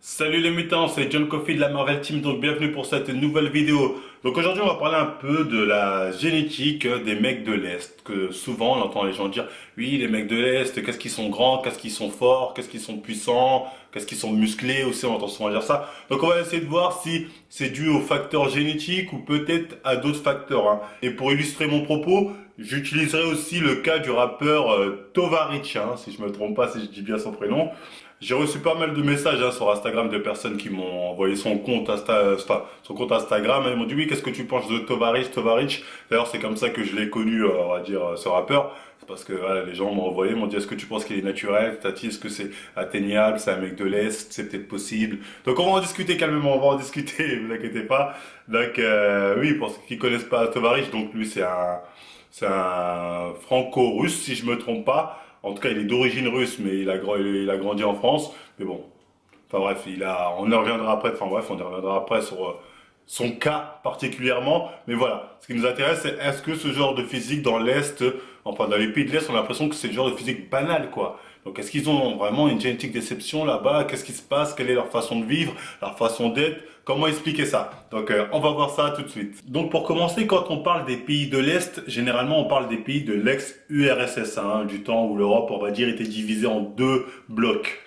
Salut les mutants, c'est John Coffey de la Marvel Team, donc bienvenue pour cette nouvelle vidéo. Donc aujourd'hui on va parler un peu de la génétique des mecs de l'Est, que souvent on entend les gens dire, oui les mecs de l'Est, qu'est-ce qu'ils sont grands, qu'est-ce qu'ils sont forts, qu'est-ce qu'ils sont puissants, qu'est-ce qu'ils sont musclés aussi, on entend souvent dire ça. Donc on va essayer de voir si c'est dû au facteur génétique ou peut-être à d'autres facteurs, hein. Et pour illustrer mon propos, j'utiliserai aussi le cas du rappeur Tovarich, hein, si je me trompe pas, si je dis bien son prénom. J'ai reçu pas mal de messages sur Instagram de personnes qui m'ont envoyé son compte Instagram. Et ils m'ont dit oui, qu'est-ce que tu penses de Tovarich. D'ailleurs, c'est comme ça que je l'ai connu, on va dire, ce rappeur. C'est parce que voilà, les gens m'ont envoyé, m'ont dit est-ce que tu penses qu'il est naturel, Tati, est-ce que c'est atteignable, c'est un mec de l'Est, c'est peut-être possible. Donc on va en discuter calmement, on va en discuter, vous inquiétez pas. Donc oui, pour ceux qui connaissent pas Tovarich, donc lui c'est un franco-russe si je me trompe pas. En tout cas, il est d'origine russe, mais il a grandi en France. Mais bon, enfin bref, on y reviendra après. Enfin bref, on y reviendra après sur son cas particulièrement. Mais voilà, ce qui nous intéresse, c'est est-ce que ce genre de physique dans l'Est, enfin dans les pays de l'Est, on a l'impression que c'est le genre de physique banal, quoi. Donc est-ce qu'ils ont vraiment une génétique d'exception là-bas? Qu'est-ce qui se passe? Quelle est leur façon de vivre, leur façon d'être? Comment expliquer ça? Donc on va voir ça tout de suite. Donc pour commencer, quand on parle des pays de l'Est, généralement on parle des pays de l'ex-URSS, hein, du temps où l'Europe, on va dire, était divisée en deux blocs.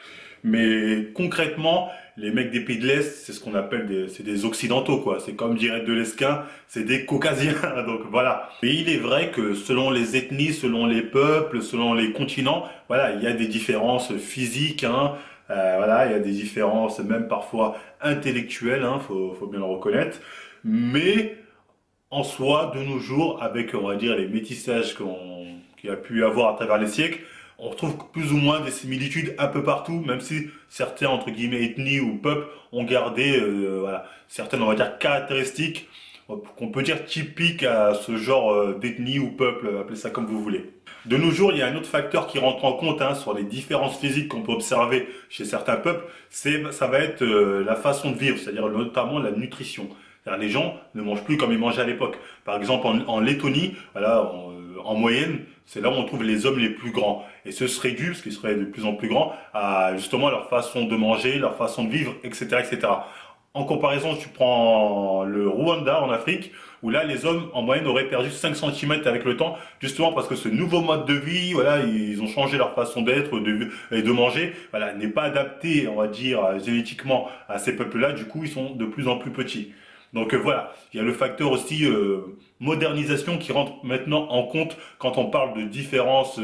Mais concrètement, les mecs des pays de l'Est, c'est ce qu'on appelle c'est des occidentaux, quoi. C'est comme dirait Delescun, c'est des caucasiens. Donc voilà. Mais il est vrai que selon les ethnies, selon les peuples, selon les continents, voilà, il y a des différences physiques, hein. Voilà, il y a des différences même parfois intellectuelles, hein, faut bien le reconnaître. Mais en soi, de nos jours, avec, on va dire, les métissages qu'il y a pu y avoir à travers les siècles, on retrouve plus ou moins des similitudes un peu partout, même si certains, entre guillemets, ethnies ou peuples ont gardé, voilà, certaines, on va dire, caractéristiques qu'on peut dire typiques à ce genre d'ethnie ou peuple, appelez ça comme vous voulez. De nos jours, il y a un autre facteur qui rentre en compte, hein, sur les différences physiques qu'on peut observer chez certains peuples, ça va être la façon de vivre, c'est-à-dire notamment la nutrition. C'est-à-dire les gens ne mangent plus comme ils mangeaient à l'époque. Par exemple, en Lettonie, voilà, en moyenne, c'est là où on trouve les hommes les plus grands. Et ce serait dû, parce qu'ils seraient de plus en plus grands, à justement leur façon de manger, leur façon de vivre, etc., etc. En comparaison, tu prends le Rwanda en Afrique, où là, les hommes, en moyenne, auraient perdu 5 centimètres avec le temps, justement parce que ce nouveau mode de vie, voilà, ils ont changé leur façon d'être et de manger, voilà, n'est pas adapté, on va dire, génétiquement à ces peuples-là, du coup, ils sont de plus en plus petits. Donc voilà, il y a le facteur aussi modernisation qui rentre maintenant en compte quand on parle de différences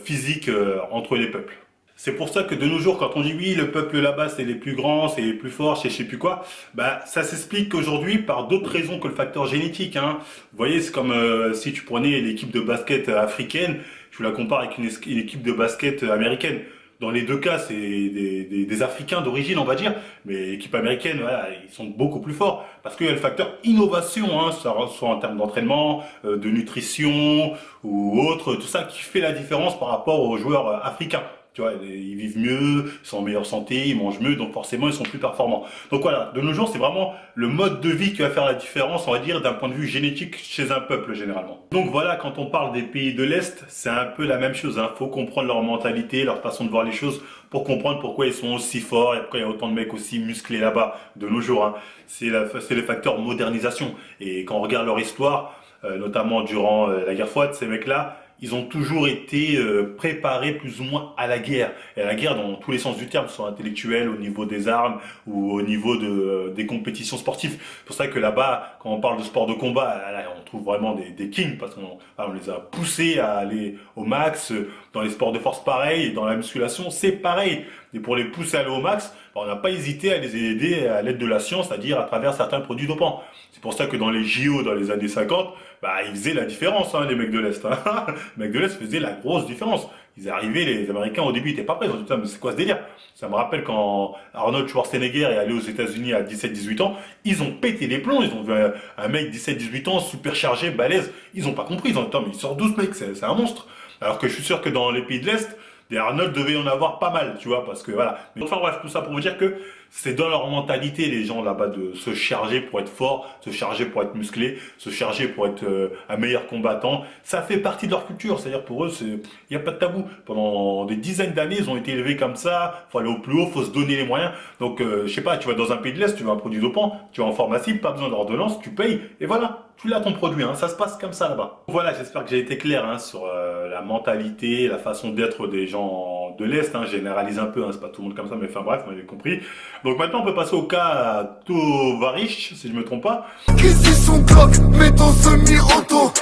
physiques entre les peuples. C'est pour ça que de nos jours, quand on dit oui, le peuple là-bas c'est les plus grands, c'est les plus forts, c'est je sais plus quoi, bah ça s'explique aujourd'hui par d'autres raisons que le facteur génétique, hein. Vous voyez, c'est comme si tu prenais l'équipe de basket africaine, je vous la compare avec une équipe de basket américaine. Dans les deux cas, c'est des Africains d'origine, on va dire, mais l'équipe américaine, voilà, ils sont beaucoup plus forts parce qu'il y a le facteur innovation, hein, soit en termes d'entraînement, de nutrition ou autre, tout ça qui fait la différence par rapport aux joueurs africains. Tu vois, ils vivent mieux, ils sont en meilleure santé, ils mangent mieux, donc forcément ils sont plus performants. Donc voilà, de nos jours, c'est vraiment le mode de vie qui va faire la différence, on va dire, d'un point de vue génétique chez un peuple généralement. Donc voilà, quand on parle des pays de l'Est, c'est un peu la même chose, hein. Faut comprendre leur mentalité, leur façon de voir les choses, pour comprendre pourquoi ils sont aussi forts et pourquoi il y a autant de mecs aussi musclés là-bas de nos jours, hein. C'est le facteur modernisation. Et quand on regarde leur histoire, notamment durant la guerre froide, ces mecs-là, ils ont toujours été préparés plus ou moins à la guerre. Et à la guerre dans tous les sens du terme, soit intellectuel, au niveau des armes ou au niveau des compétitions sportives. C'est pour ça que là-bas, quand on parle de sport de combat, là, on trouve vraiment des kings parce qu'on les a poussés à aller au max. Dans les sports de force, pareil. Et dans la musculation, c'est pareil. Et pour les pousser à aller au max, on n'a pas hésité à les aider à l'aide de la science, c'est-à-dire à travers certains produits dopants. C'est pour ça que dans les JO, dans les années 50, bah, ils faisaient la différence, hein, les mecs de l'Est, hein. Les mecs de l'Est faisaient la grosse différence. Ils arrivaient, les Américains, au début, ils étaient pas prêts. Ils ont dit, putain, mais c'est quoi ce délire? Ça me rappelle quand Arnold Schwarzenegger est allé aux États-Unis à 17-18 ans, ils ont pété les plombs. Ils ont vu un mec 17-18 ans, super chargé, balèze. Ils ont pas compris. Ils ont dit, attends, mais il sort d'où ce mec? C'est un monstre. Alors que je suis sûr que dans les pays de l'Est, des Arnold devait y en avoir pas mal, tu vois, parce que voilà. Mais enfin bref, tout ça pour vous dire que C'est dans leur mentalité, les gens là-bas, de se charger pour être fort, se charger pour être musclé, se charger pour être un meilleur combattant. Ça fait partie de leur culture. C'est-à-dire pour eux, il n'y a pas de tabou. Pendant des dizaines d'années, ils ont été élevés comme ça. Faut aller au plus haut, faut se donner les moyens. Donc, je sais pas, tu vas dans un pays de l'Est, tu veux un produit dopant, tu vas en pharmacie, pas besoin d'ordonnance, tu payes, et voilà. Tu l'as ton produit, hein, ça se passe comme ça là-bas. Voilà, j'espère que j'ai été clair hein, sur la mentalité, la façon d'être des gens de l'Est. Hein, je généralise un peu, hein, c'est pas tout le monde comme ça, mais enfin bref, vous m'avez compris. Donc maintenant, on peut passer au cas Tovarich, si je me trompe pas. Ici son Glock, mais dans semi-auto.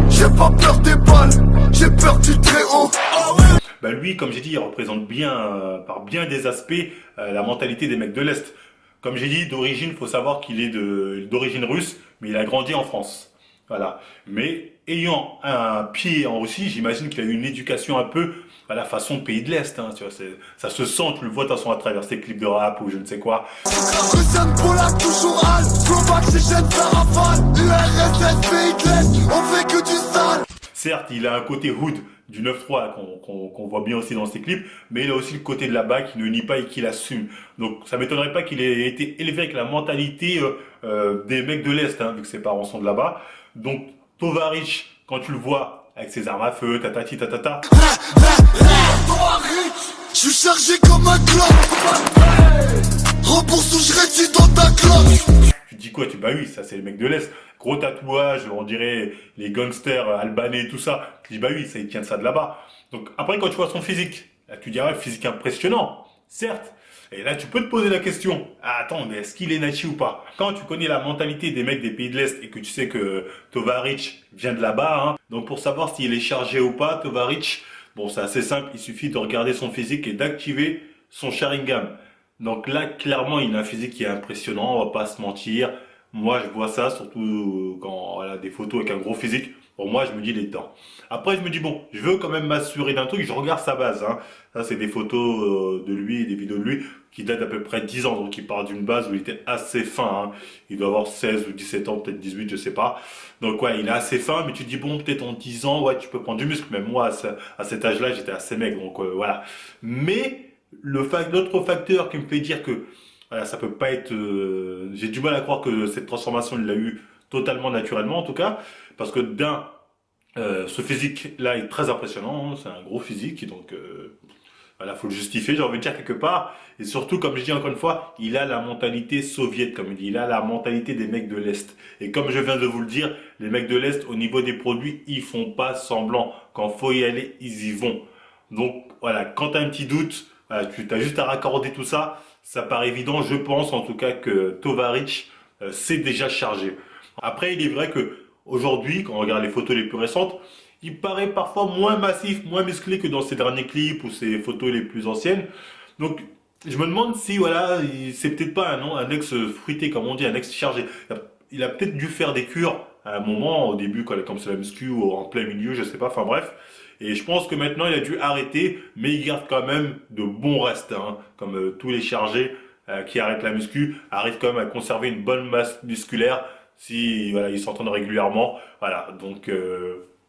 J'ai pas peur des balles, j'ai peur du très haut. Ben lui, comme j'ai dit, il représente bien, par bien des aspects, la mentalité des mecs de l'Est. Comme j'ai dit, d'origine, il faut savoir qu'il est d'origine russe, mais il a grandi en France. Voilà. Mais ayant un pied en Russie, j'imagine qu'il a eu une éducation un peu à la façon pays de l'Est. Hein, tu vois, ça se sent, tu le vois de toute façon à travers ses clips de rap ou je ne sais quoi. Russian Polak, toujours Al, Slovak, Tchétchène, Sarafal, URSS, pays de l'Est, on fait que du sale. Certes, il a un côté hood du 9-3 qu'on voit bien aussi dans ses clips, mais il a aussi le côté de là-bas qui ne nie pas et qui l'assume. Donc ça m'étonnerait pas qu'il ait été élevé avec la mentalité des mecs de l'Est, hein, vu que ses parents sont de là-bas. Donc Tovarich, quand tu le vois avec ses armes à feu, tatati tatata. Je suis chargé comme un clock. Rembourse ou je réduis dans ta cloque. Tu dis quoi? Bah oui, ça c'est les mecs de l'Est. Gros tatouage, on dirait les gangsters albanais, tout ça. Tu dis bah oui, ça il tient de ça de là-bas. Donc après quand tu vois son physique, là tu dirais physique impressionnant, certes. Et là tu peux te poser la question, ah, attends, mais est-ce qu'il est nachi ou pas? Quand tu connais la mentalité des mecs des pays de l'Est et que tu sais que Tovarich vient de là-bas, hein, donc pour savoir s'il est chargé ou pas, Tovarich, bon c'est assez simple, il suffit de regarder son physique et d'activer son Sharingan. Donc là, clairement, il a un physique qui est impressionnant, on va pas se mentir. Moi, je vois ça, surtout quand elle a des photos avec un gros physique. Pour moi, je me dis, il est dedans. Après, je me dis, bon, je veux quand même m'assurer d'un truc, je regarde sa base. Hein. Ça, c'est des photos de lui, des vidéos de lui, qui datent d'à peu près 10 ans. Donc, il part d'une base où il était assez fin. Hein. Il doit avoir 16 ou 17 ans, peut-être 18, je sais pas. Donc, ouais, il est assez fin, mais tu te dis, bon, peut-être en 10 ans, ouais, tu peux prendre du muscle. Même moi, à cet âge-là, j'étais assez maigre. Donc, voilà. Mais l'autre facteur qui me fait dire que voilà, ça peut pas être. J'ai du mal à croire que cette transformation il l'a eu totalement naturellement en tout cas, parce que d'un, ce physique-là est très impressionnant, hein, c'est un gros physique, donc voilà, faut le justifier, j'ai envie de dire quelque part. Et surtout, comme je dis encore une fois, il a la mentalité soviète, comme il dit, il a la mentalité des mecs de l'Est. Et comme je viens de vous le dire, les mecs de l'Est, au niveau des produits, ils font pas semblant. Quand faut y aller, ils y vont. Donc voilà, quand tu as un petit doute, voilà, tu as juste à raccorder tout ça. Ça paraît évident, je pense en tout cas que Tovarich s'est déjà chargé. Après, il est vrai que aujourd'hui, quand on regarde les photos les plus récentes, il paraît parfois moins massif, moins musclé que dans ses derniers clips ou ses photos les plus anciennes. Donc, je me demande si voilà, c'est peut-être pas un ex fruité comme on dit, un ex chargé. Il a peut-être dû faire des cures à un moment, au début, comme c'est la muscu ou en plein milieu, je sais pas. Enfin bref. Et je pense que maintenant il a dû arrêter, mais il garde quand même de bons restes, hein, comme tous les chargés qui arrêtent la muscu, arrivent quand même à conserver une bonne masse musculaire si voilà, ils s'entraînent régulièrement. Voilà, donc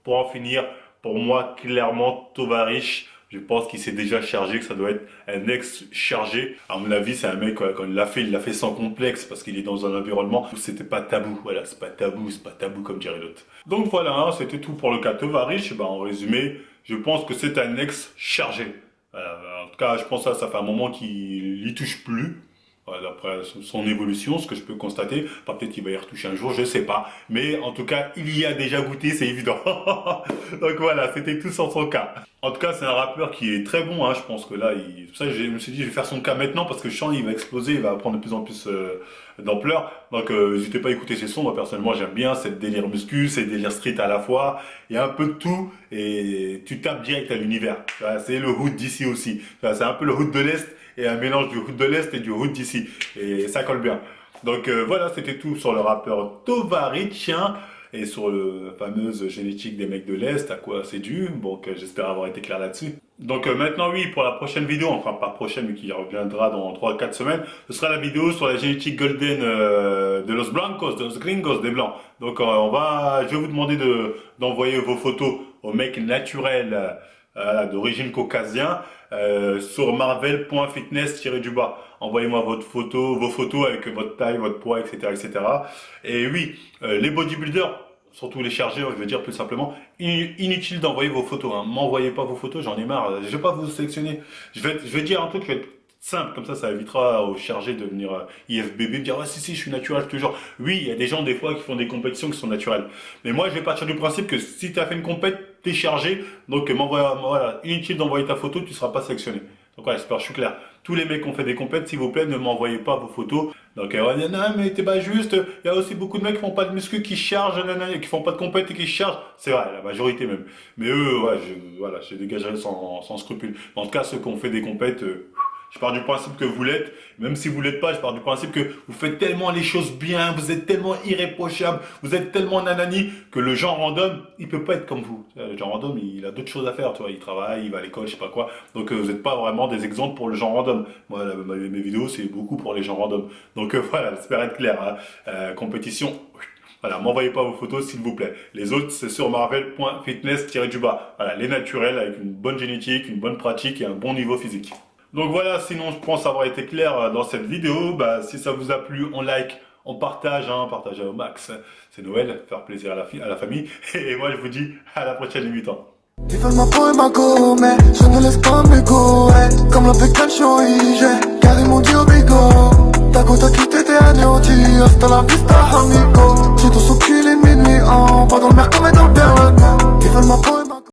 pour en finir, pour moi clairement Tovarich, je pense qu'il s'est déjà chargé, que ça doit être un ex-chargé. À mon avis, c'est un mec, quand il l'a fait sans complexe, parce qu'il est dans un environnement où c'était pas tabou. Voilà, c'est pas tabou comme dirait l'autre. Donc voilà, hein, c'était tout pour le cas Tovarich. En résumé, je pense que c'est un ex-chargé. Voilà, en tout cas, je pense que ça fait un moment qu'il y touche plus. Voilà, d'après son évolution, ce que je peux constater, peut-être qu'il va y retoucher un jour, je sais pas. Mais en tout cas, il y a déjà goûté, c'est évident. Donc voilà, c'était tout sur son cas. En tout cas, c'est un rappeur qui est très bon, hein. Je pense que là, ça, je me suis dit, je vais faire son cas maintenant parce que je sens qu'il va exploser, il va prendre de plus en plus d'ampleur. Donc, n'hésitez pas à écouter ses sons. Moi, personnellement, j'aime bien. C'est le délire muscu, c'est le délire street à la fois. Il y a un peu de tout et tu tapes direct à l'univers. C'est le hood d'ici aussi. C'est un peu le hood de l'Est et un mélange du hood de l'Est et du hood d'ici. Et ça colle bien. Donc, voilà, c'était tout sur le rappeur Tovarich, hein. Et sur la fameuse génétique des mecs de l'Est, à quoi c'est dû. Donc j'espère avoir été clair là-dessus. Donc maintenant oui, pour la prochaine vidéo, enfin pas prochaine mais qui reviendra dans 3-4 semaines, ce sera la vidéo sur la génétique golden de los blancos, de los gringos, des blancs. Donc je vais vous demander d'envoyer vos photos aux mecs naturels d'origine caucasien sur marvel.fitness-du-bas. envoyez-moi vos photos avec votre taille, votre poids, etc., etc. Et oui, les bodybuilders, surtout les chargés, je veux dire plus simplement, inutile d'envoyer vos photos. Hein. M'envoyez pas vos photos, j'en ai marre. Je vais pas vous sélectionner. Je vais dire un truc qui va être simple, comme ça évitera aux chargés de venir IFBB me dire ah si je suis naturel toujours. Oui, il y a des gens des fois qui font des compétitions qui sont naturelles. Mais moi je vais partir du principe que si tu as fait une compète, t'es chargé, donc voilà, inutile d'envoyer ta photo, tu seras pas sélectionné. Donc voilà, j'espère que je suis clair. Tous les mecs qui ont fait des compètes, s'il vous plaît, ne m'envoyez pas vos photos. Donc on va dire non mais t'es pas juste, il y a aussi beaucoup de mecs qui font pas de muscu, qui chargent, qui font pas de compète et qui chargent. C'est vrai, la majorité même. Mais eux, ouais, je dégagerai sans scrupule. En tout cas, ceux qui ont fait des compètes, je pars du principe que vous l'êtes, même si vous l'êtes pas, je pars du principe que vous faites tellement les choses bien, vous êtes tellement irréprochable, vous êtes tellement nanani, que le genre random, il peut pas être comme vous. Le genre random, il a d'autres choses à faire, tu vois, il travaille, il va à l'école, je sais pas quoi. Donc vous n'êtes pas vraiment des exemples pour le genre random. Moi, mes vidéos, c'est beaucoup pour les gens random. Donc voilà, j'espère être clair. Hein. Compétition. Voilà, m'envoyez pas vos photos s'il vous plaît. Les autres, c'est sur marvel.fitness-du-bas. Voilà, les naturels avec une bonne génétique, une bonne pratique et un bon niveau physique. Donc voilà, sinon je pense avoir été clair dans cette vidéo. Si ça vous a plu, on like, on partage, partagez au max. C'est Noël, faire plaisir à la famille. Et moi je vous dis à la prochaine mi-temps. Ils veulent ma peau et ma go, mais je ne laisse pas m'égoer. Comme la pécale, je suis en IG, car ils m'ont dit au bigot. Ta côte a quitté, t'es anéanti, hasta la vista, amigo. J'ai tout sous cul, minuit, en bas dans le mer comme dans le Berlin. Ils veulent ma peau et